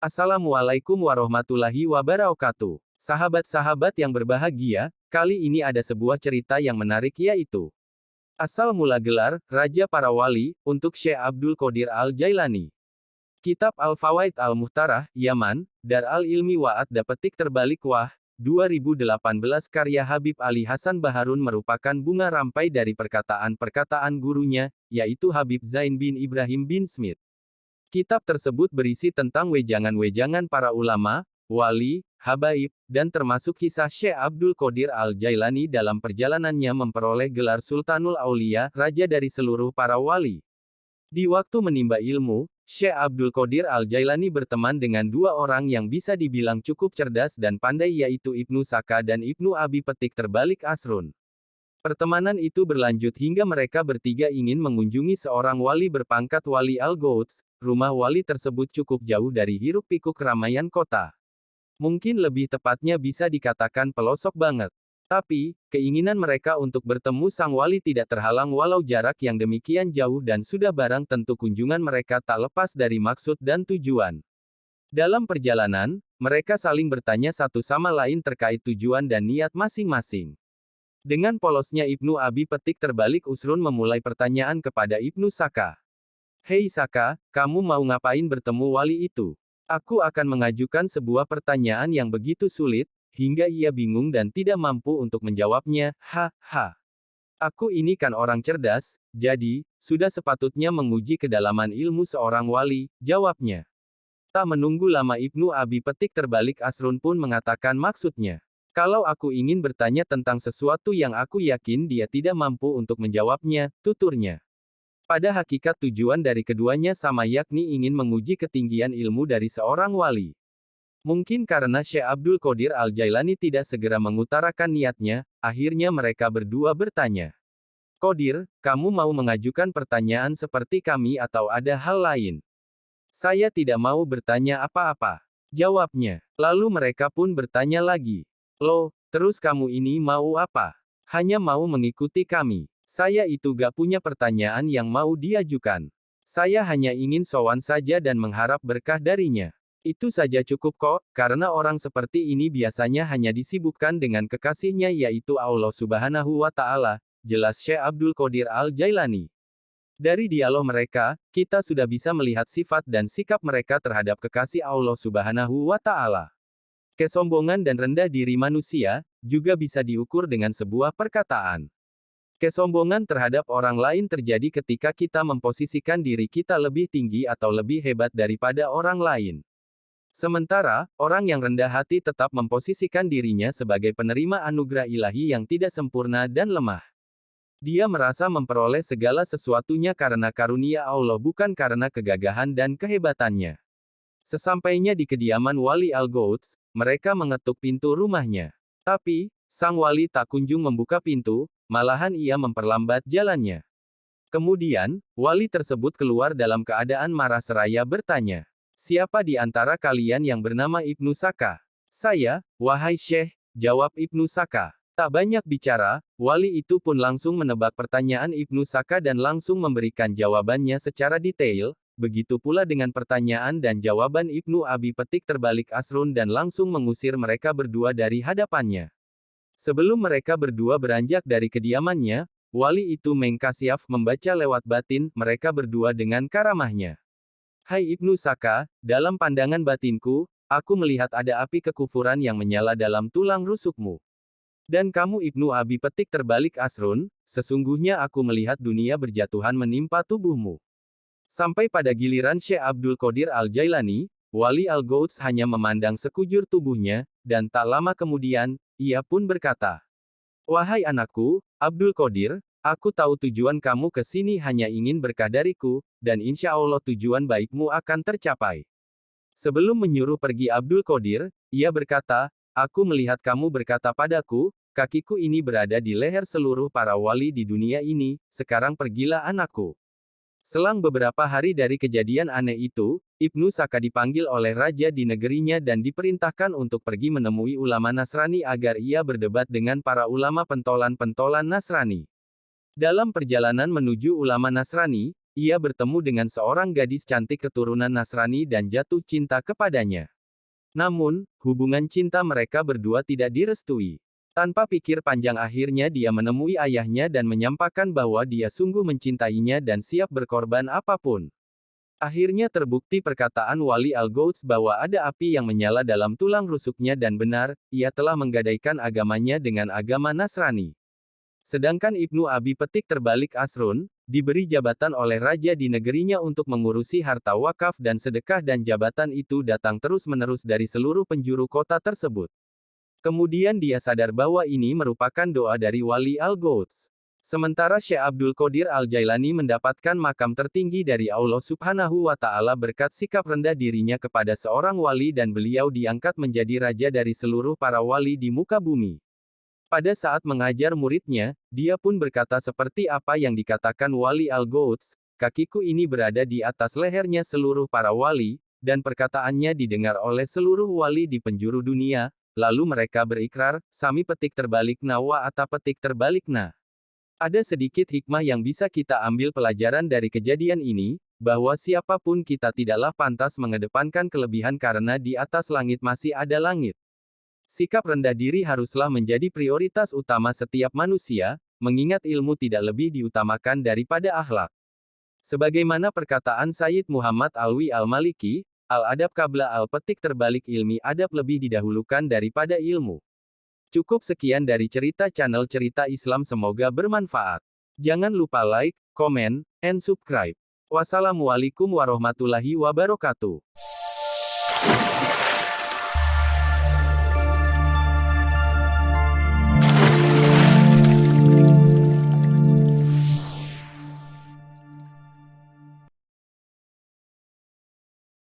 Assalamualaikum warahmatullahi wabarakatuh. Sahabat-sahabat yang berbahagia, kali ini ada sebuah cerita yang menarik yaitu asal mula gelar Raja Para Wali untuk Syekh Abdul Qadir Al-Jailani. Kitab Al-Fawaid Al-Muhtarah, Yaman, Dar Al-Ilmi Wa'ad Petik Terbalik Wah, 2018 karya Habib Ali Hasan Baharun merupakan bunga rampai dari perkataan-perkataan gurunya, yaitu Habib Zain bin Ibrahim bin Smith. Kitab tersebut berisi tentang wejangan-wejangan para ulama, wali, habaib, dan termasuk kisah Syekh Abdul Qadir Al-Jailani dalam perjalanannya memperoleh gelar Sultanul Aulia, raja dari seluruh para wali. Di waktu menimba ilmu, Syekh Abdul Qadir Al-Jailani berteman dengan dua orang yang bisa dibilang cukup cerdas dan pandai yaitu Ibnu Saka dan Ibnu Abi Petik Terbalik Asrun. Pertemanan itu berlanjut hingga mereka bertiga ingin mengunjungi seorang wali berpangkat Wali Al-Ghouts. Rumah wali tersebut cukup jauh dari hiruk-pikuk keramaian kota. Mungkin lebih tepatnya bisa dikatakan pelosok banget. Tapi, keinginan mereka untuk bertemu sang wali tidak terhalang walau jarak yang demikian jauh dan sudah barang tentu kunjungan mereka tak lepas dari maksud dan tujuan. Dalam perjalanan, mereka saling bertanya satu sama lain terkait tujuan dan niat masing-masing. Dengan polosnya Ibnu Abi Petik Terbalik Usrun memulai pertanyaan kepada Ibnu Saka. Hei Saka, kamu mau ngapain bertemu wali itu? Aku akan mengajukan sebuah pertanyaan yang begitu sulit, hingga ia bingung dan tidak mampu untuk menjawabnya, ha. Aku ini kan orang cerdas, jadi, sudah sepatutnya menguji kedalaman ilmu seorang wali, jawabnya. Tak menunggu lama Ibnu Abi Petik Terbalik Asrun pun mengatakan maksudnya. Kalau aku ingin bertanya tentang sesuatu yang aku yakin dia tidak mampu untuk menjawabnya, tuturnya. Pada hakikat tujuan dari keduanya sama yakni ingin menguji ketinggian ilmu dari seorang wali. Mungkin karena Syekh Abdul Qadir Al-Jailani tidak segera mengutarakan niatnya, akhirnya mereka berdua bertanya. Qadir, kamu mau mengajukan pertanyaan seperti kami atau ada hal lain? Saya tidak mau bertanya apa-apa. Jawabnya. Lalu mereka pun bertanya lagi. Loh, terus kamu ini mau apa? Hanya mau mengikuti kami. Saya itu gak punya pertanyaan yang mau diajukan. Saya hanya ingin sowan saja dan mengharap berkah darinya. Itu saja cukup kok, karena orang seperti ini biasanya hanya disibukkan dengan kekasihnya yaitu Allah Subhanahu wa Ta'ala, jelas Syekh Abdul Qadir Al-Jailani. Dari dialog mereka, kita sudah bisa melihat sifat dan sikap mereka terhadap kekasih Allah Subhanahu wa Ta'ala. Kesombongan dan rendah diri manusia juga bisa diukur dengan sebuah perkataan. Kesombongan terhadap orang lain terjadi ketika kita memposisikan diri kita lebih tinggi atau lebih hebat daripada orang lain. Sementara, orang yang rendah hati tetap memposisikan dirinya sebagai penerima anugerah ilahi yang tidak sempurna dan lemah. Dia merasa memperoleh segala sesuatunya karena karunia Allah bukan karena kegagahan dan kehebatannya. Sesampainya di kediaman Wali Al-Ghouts, mereka mengetuk pintu rumahnya. Tapi, sang wali tak kunjung membuka pintu, malahan ia memperlambat jalannya. Kemudian, wali tersebut keluar dalam keadaan marah seraya bertanya. Siapa di antara kalian yang bernama Ibnu Saka? Saya, wahai Syekh, jawab Ibnu Saka. Tak banyak bicara, wali itu pun langsung menebak pertanyaan Ibnu Saka dan langsung memberikan jawabannya secara detail, begitu pula dengan pertanyaan dan jawaban Ibnu Abi Petik Terbalik Asrun dan langsung mengusir mereka berdua dari hadapannya. Sebelum mereka berdua beranjak dari kediamannya, wali itu mengkasyaf membaca lewat batin mereka berdua dengan karamahnya. Hai Ibnu Saka, dalam pandangan batinku, aku melihat ada api kekufuran yang menyala dalam tulang rusukmu. Dan kamu Ibnu Abi Petik Terbalik Asrun, sesungguhnya aku melihat dunia berjatuhan menimpa tubuhmu. Sampai pada giliran Syekh Abdul Qadir Al-Jailani, Wali Al-Ghouts hanya memandang sekujur tubuhnya, dan tak lama kemudian, ia pun berkata, wahai anakku, Abdul Qadir, aku tahu tujuan kamu ke sini hanya ingin berkah dariku, dan insya Allah tujuan baikmu akan tercapai. Sebelum menyuruh pergi Abdul Qadir, ia berkata, aku melihat kamu berkata padaku, kakiku ini berada di leher seluruh para wali di dunia ini, sekarang pergilah anakku. Selang beberapa hari dari kejadian aneh itu, Ibnu Saka dipanggil oleh raja di negerinya dan diperintahkan untuk pergi menemui ulama Nasrani agar ia berdebat dengan para ulama pentolan-pentolan Nasrani. Dalam perjalanan menuju ulama Nasrani, ia bertemu dengan seorang gadis cantik keturunan Nasrani dan jatuh cinta kepadanya. Namun, hubungan cinta mereka berdua tidak direstui. Tanpa pikir panjang akhirnya dia menemui ayahnya dan menyampaikan bahwa dia sungguh mencintainya dan siap berkorban apapun. Akhirnya terbukti perkataan Wali Al-Gouds bahwa ada api yang menyala dalam tulang rusuknya dan benar, ia telah menggadaikan agamanya dengan agama Nasrani. Sedangkan Ibnu Abi Petik terbalik Asrun, diberi jabatan oleh raja di negerinya untuk mengurusi harta wakaf dan sedekah dan jabatan itu datang terus-menerus dari seluruh penjuru kota tersebut. Kemudian dia sadar bahwa ini merupakan doa dari Wali Al-Gouds. Sementara Syekh Abdul Qadir Al-Jailani mendapatkan makam tertinggi dari Allah Subhanahu wa Ta'ala berkat sikap rendah dirinya kepada seorang wali dan beliau diangkat menjadi raja dari seluruh para wali di muka bumi. Pada saat mengajar muridnya, dia pun berkata seperti apa yang dikatakan Wali Al-Gouds, kakiku ini berada di atas lehernya seluruh para wali, dan perkataannya didengar oleh seluruh wali di penjuru dunia, lalu mereka berikrar, sami petik terbalik na wa ata petik terbalik na. Ada sedikit hikmah yang bisa kita ambil pelajaran dari kejadian ini, bahwa siapapun kita tidaklah pantas mengedepankan kelebihan karena di atas langit masih ada langit. Sikap rendah diri haruslah menjadi prioritas utama setiap manusia, mengingat ilmu tidak lebih diutamakan daripada akhlak. Sebagaimana perkataan Sayyid Muhammad Alwi Al-Maliki, Al-adab qabla al-petik terbalik ilmi adab lebih didahulukan daripada ilmu. Cukup sekian dari cerita channel Cerita Islam, semoga bermanfaat. Jangan lupa like, comment, and subscribe. Wassalamualaikum warahmatullahi wabarakatuh.